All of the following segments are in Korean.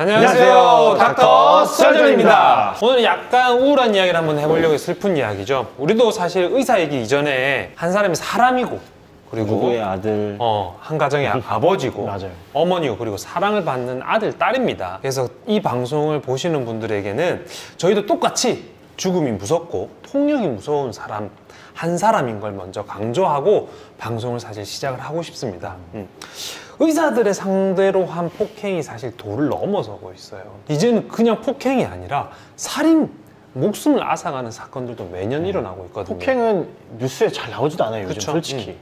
안녕하세요, 닥터 설전입니다. 오늘 약간 우울한 이야기를 한번 해보려고 슬픈 이야기죠. 우리도 사실 의사이기 이전에 한 사람이 사람이고, 그리고 누구의 아들, 한 가정의 아버지고, 맞아요. 어머니고, 그리고 사랑을 받는 아들, 딸입니다. 그래서 이 방송을 보시는 분들에게는 저희도 똑같이 죽음이 무섭고 폭력이 무서운 사람 한 사람인 걸 먼저 강조하고 방송을 사실 시작을 하고 싶습니다. 의사들의 상대로 한 폭행이 사실 도를 넘어서고 있어요. 이제는 그냥 폭행이 아니라 살인, 목숨을 앗아가는 사건들도 매년 일어나고 있거든요. 폭행은 뉴스에 잘 나오지도 않아요, 요즘 솔직히.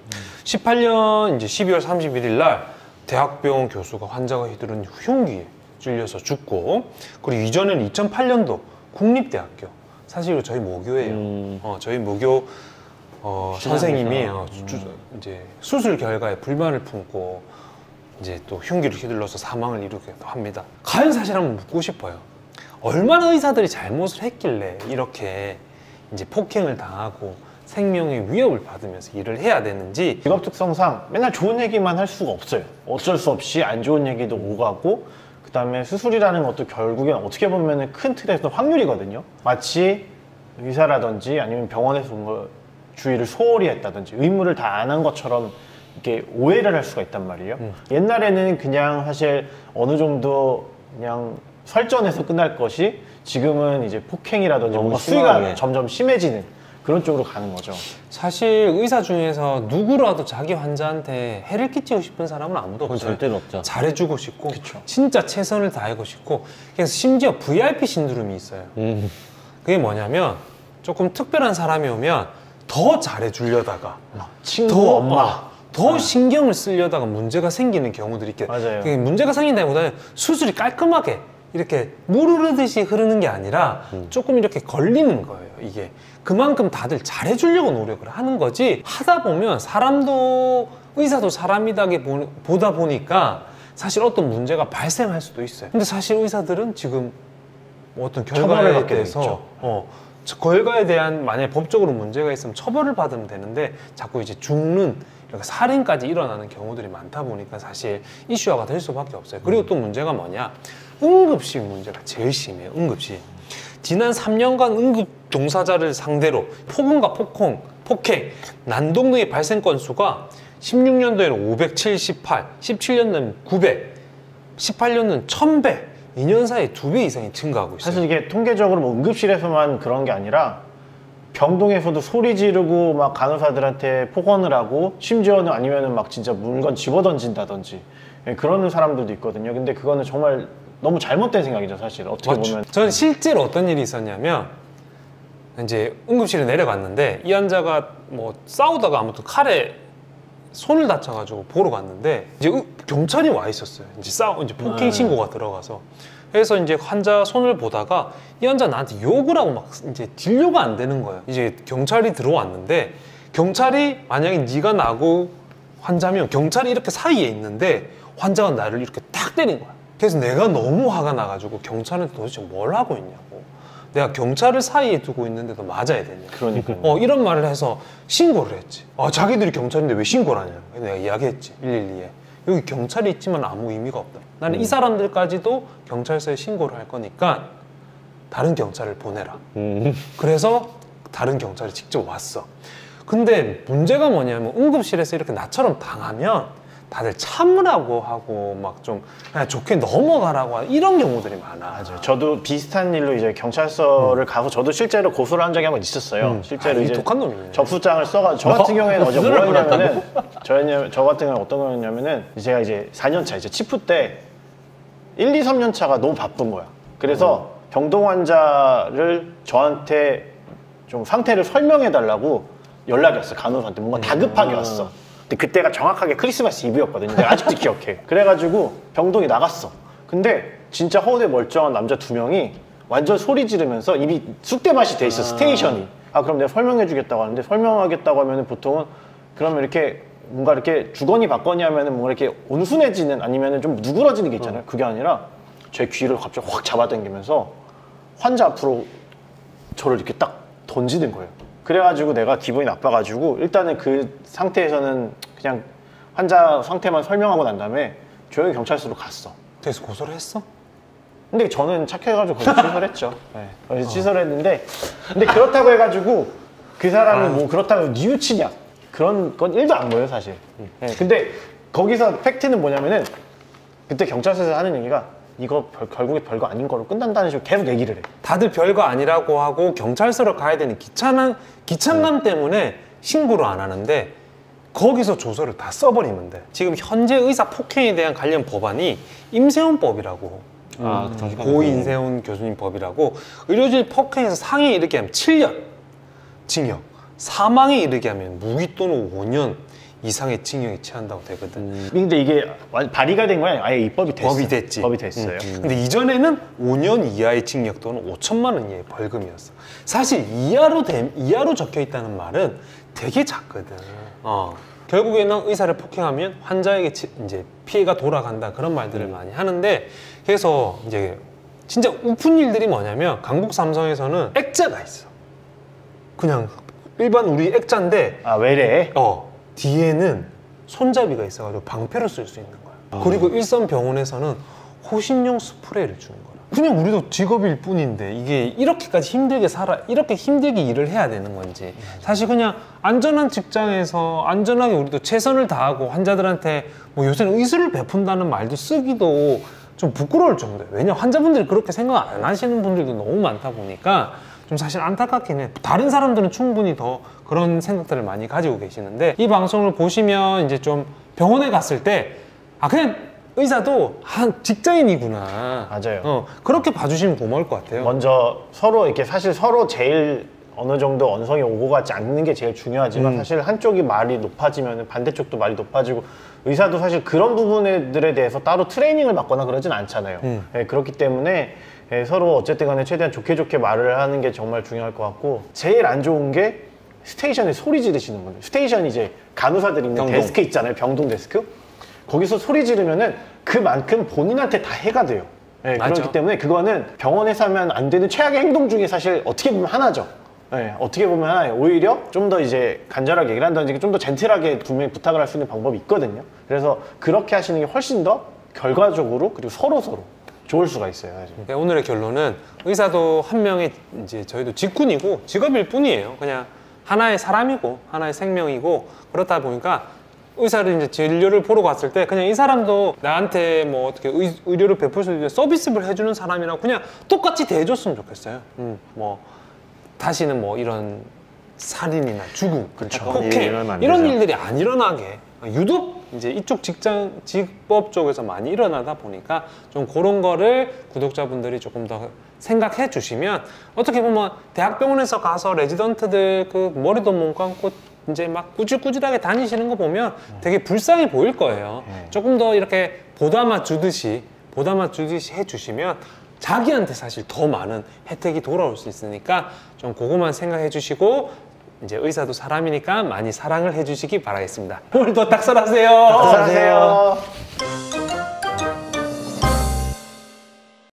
18년 이제 12월 31일 날 대학병원 교수가 환자가 휘두른 흉기에 찔려서 죽고, 그리고 이전에는 2008년도 국립대학교, 사실 저희 모교예요. 저희 모교 선생님이 이제 수술 결과에 불만을 품고 이제 또 흉기를 휘둘러서 사망을 이루기도 합니다. 과연 사실 한번 묻고 싶어요. 얼마나 의사들이 잘못을 했길래 이렇게 이제 폭행을 당하고 생명의 위협을 받으면서 일을 해야 되는지. 직업 특성상 맨날 좋은 얘기만 할 수가 없어요. 어쩔 수 없이 안 좋은 얘기도 오가고, 그 다음에 수술이라는 것도 결국엔 어떻게 보면 큰 틀에서 확률이거든요. 마치 의사라든지 아니면 병원에서 뭔가 주의를 소홀히 했다든지 의무를 다 안 한 것처럼 이렇게 오해를 할 수가 있단 말이에요. 옛날에는 그냥 사실 어느 정도 그냥 설전에서 끝날 것이 지금은 이제 폭행이라든지 뭔가 수위가 점점 심해지는 그런 쪽으로 가는 거죠. 사실 의사 중에서 누구라도 자기 환자한테 해를 끼치고 싶은 사람은 아무도 없어요. 절대로 없죠. 잘해주고 싶고, 그쵸. 진짜 최선을 다하고 싶고. 그래서 심지어 VIP 신드롬이 있어요. 그게 뭐냐면 조금 특별한 사람이 오면 더 잘해주려다가 친구, 엄마 더 신경을 쓰려다가 문제가 생기는 경우들이 있게. 맞아요. 문제가 생긴다기보다는 수술이 깔끔하게 이렇게 물 흐르듯이 흐르는 게 아니라 조금 이렇게 걸리는 거예요. 이게 그만큼 다들 잘해주려고 노력을 하는 거지, 하다 보면 사람도, 의사도 사람이다 보다 보니까 사실 어떤 문제가 발생할 수도 있어요. 근데 사실 의사들은 지금 어떤 결과에 대해서 결과에 대한 만약에 법적으로 문제가 있으면 처벌을 받으면 되는데 자꾸 이제 죽는, 이렇게 살인까지 일어나는 경우들이 많다 보니까 사실 이슈화가 될 수밖에 없어요. 그리고 또 문제가 뭐냐, 응급실 문제가 제일 심해요. 응급실. 지난 3년간 응급 종사자를 상대로 폭언과 폭행, 난동 등의 발생 건수가 16년도에는 578, 17년도에는 900, 18년도에는 1000배, 2년 사이에 2배 이상이 증가하고 있어요. 사실 이게 통계적으로 뭐 응급실에서만 그런 게 아니라 병동에서도 소리 지르고 막 간호사들한테 폭언을 하고, 심지어는 아니면은 막 진짜 물건 집어던진다든지 그러는 사람들도 있거든요. 근데 그거는 정말 너무 잘못된 생각이죠, 사실. 어떻게 보면. 저는 실제로 어떤 일이 있었냐면, 이제 응급실에 내려갔는데 이 환자가 뭐 싸우다가 아무튼 칼에 손을 다쳐가지고 보러 갔는데 이제 경찰이 와 있었어요. 이제 폭행 신고가 들어가서. 그래서 이제 환자 손을 보다가 이 환자 나한테 욕을 하고 막 이제 진료가 안 되는 거예요. 이제 경찰이 들어왔는데, 경찰이 만약에 네가 나고 환자면 경찰이 이렇게 사이에 있는데 환자가 나를 이렇게 딱 때린 거야. 그래서 내가 너무 화가 나가지고 경찰한테 도대체 뭘 하고 있냐고, 내가 경찰을 사이에 두고 있는데도 맞아야 되냐, 그러니까요. 이런 말을 해서 신고를 했지. 자기들이 경찰인데 왜 신고를 하냐고 내가 이야기했지, 112에. 여기 경찰이 있지만 아무 의미가 없다. 나는 이 사람들까지도 경찰서에 신고를 할 거니까 다른 경찰을 보내라. 그래서 다른 경찰이 직접 왔어. 근데 문제가 뭐냐면 응급실에서 이렇게 나처럼 당하면 다들 참으라고 하고 막 좀 그냥 좋게 넘어가라고 하는 이런 경우들이 많아. 맞아요. 저도 비슷한 일로 이제 경찰서를 가서 저도 실제로 고소를 한 적이 한 번 있었어요. 실제로 이제 독한 놈이네. 접수장을 써가지고, 저 같은 경우에는 어제 뭐 했냐면은, 저 같은 경우는 어떤 거였냐면은, 제가 이제 4년차 이제 치프 때 1, 2, 3년 차가 너무 바쁜 거야. 그래서 병동 환자를 저한테 좀 상태를 설명해 달라고 연락이 왔어. 간호사한테 뭔가 다급하게 왔어. 근데 그때가 정확하게 크리스마스 이브였거든요. 내가 아직도 기억해. 그래가지고 병동에 나갔어. 근데 진짜 허우대 멀쩡한 남자 2명이 완전 소리 지르면서 입이 쑥대밭이 돼 있어, 스테이션이. 그럼 내가 설명해 주겠다고 하는데, 설명하겠다고 하면은 보통은 그러면 이렇게 뭔가 이렇게 주거니 받거니 하면은 뭔가 이렇게 온순해지는, 아니면은 좀 누그러지는 게 있잖아요. 그게 아니라 제 귀를 갑자기 확 잡아당기면서 환자 앞으로 저를 이렇게 딱 던지는 거예요. 그래가지고 내가 기분이 나빠가지고 일단은 그 상태에서는 그냥 환자 상태만 설명하고 난 다음에 조용히 경찰서로 갔어. 그래서 고소를 했어? 근데 저는 착해가지고 거기서 취소했죠. 네, 거기서 취소했는데 근데 그렇다고 해가지고 그 사람이 뭐 그렇다고 뉘우치냐 그런 건 1도 안 보여요 사실. 네, 근데 거기서 팩트는 뭐냐면은 그때 경찰서에서 하는 얘기가 이거 결국에 별거 아닌 거로 끝난다는 식으로 계속 얘기를 해. 다들 별거 아니라고 하고 경찰서로 가야 되는 귀찮감 때문에 신고를 안 하는데 거기서 조서를 다 써버리면 돼. 지금 현재 의사 폭행에 대한 관련 법안이 임세훈법이라고 고 인세훈 교수님 법이라고 의료진 폭행에서 상해에 이르게 하면 7년 징역, 사망에 이르게 하면 무기 또는 5년 이상의 징역에 처한다고 되거든. 근데 이게 발의가 된 거야? 아예 입법이 됐어? 법이 됐지. 법이 됐어요. 근데 이전에는 5년 이하의 징역 또는 5천만 원 이하의 벌금이었어. 사실 이하로 적혀 있다는 말은 되게 작거든. 결국에는 의사를 폭행하면 환자에게 이제 피해가 돌아간다 그런 말들을 많이 하는데 그래서 이제 진짜 우픈 일들이 뭐냐면 강북 삼성에서는 액자가 있어. 그냥 일반 우리 액자인데 외래에? 뒤에는 손잡이가 있어가지고 방패로 쓸 수 있는 거야. 그리고 일선병원에서는 호신용 스프레이를 주는 거야. 그냥 우리도 직업일 뿐인데 이게 이렇게까지 이렇게 힘들게 일을 해야 되는 건지. 사실 그냥 안전한 직장에서 안전하게 우리도 최선을 다하고 환자들한테 뭐 요새는 의술을 베푼다는 말도 쓰기도 좀 부끄러울 정도예요. 왜냐면 환자분들이 그렇게 생각 안 하시는 분들도 너무 많다 보니까 좀 사실 안타깝긴 해. 다른 사람들은 충분히 더 그런 생각들을 많이 가지고 계시는데 이 방송을 보시면 이제 좀 병원에 갔을 때 그냥 의사도 직장인이구나. 맞아요. 그렇게 봐주시면 고마울 것 같아요. 먼저 서로 이렇게 사실 서로 제일 어느 정도 언성이 오고 가지 않는 게 제일 중요하지만 사실 한쪽이 말이 높아지면 반대쪽도 말이 높아지고 의사도 사실 그런 부분들에 대해서 따로 트레이닝을 받거나 그러진 않잖아요. 네, 그렇기 때문에 서로 어쨌든 간에 최대한 좋게 말을 하는 게 정말 중요할 것 같고 제일 안 좋은 게 스테이션에 소리 지르시는 분들. 스테이션 이제 간호사들 있는 데스크 있잖아요. 병동 데스크. 거기서 소리 지르면은 그만큼 본인한테 다 해가 돼요. 네, 그렇기 때문에 그거는 병원에서 하면 안 되는 최악의 행동 중에 사실 어떻게 보면 하나죠. 네, 어떻게 보면 하나예요. 오히려 좀 더 이제 간절하게 얘기를 한다든지 좀 더 젠틀하게 분명히 부탁을 할 수 있는 방법이 있거든요. 그래서 그렇게 하시는 게 훨씬 더 결과적으로 그리고 서로 좋을 수가 있어요. 그러니까 오늘의 결론은 의사도 한 명의 이제 저희도 직군이고 직업일 뿐이에요. 그냥 하나의 사람이고 하나의 생명이고 그렇다 보니까 의사를 이제 진료를 보러 갔을 때 그냥 이 사람도 나한테 뭐 어떻게 의료를 베풀 수 있는 서비스를 해주는 사람이라고 그냥 똑같이 대해줬으면 좋겠어요. 뭐 다시는 뭐 이런 살인이나 죽음, 폭행 이런 일들이 안 일어나게 유독 이제 이쪽 직법 쪽에서 많이 일어나다 보니까 좀 그런 거를 구독자분들이 조금 더 생각해 주시면 어떻게 보면 대학병원에서 가서 레지던트들 그 머리도 못 감고 이제 막 꾸질꾸질하게 다니시는 거 보면 되게 불쌍해 보일 거예요. 조금 더 이렇게 보담아 주듯이 해주시면 자기한테 사실 더 많은 혜택이 돌아올 수 있으니까 좀 그거만 생각해 주시고 이제 의사도 사람이니까 많이 사랑을 해주시기 바라겠습니다. 오늘도 닥설하세요. 닥설하세요.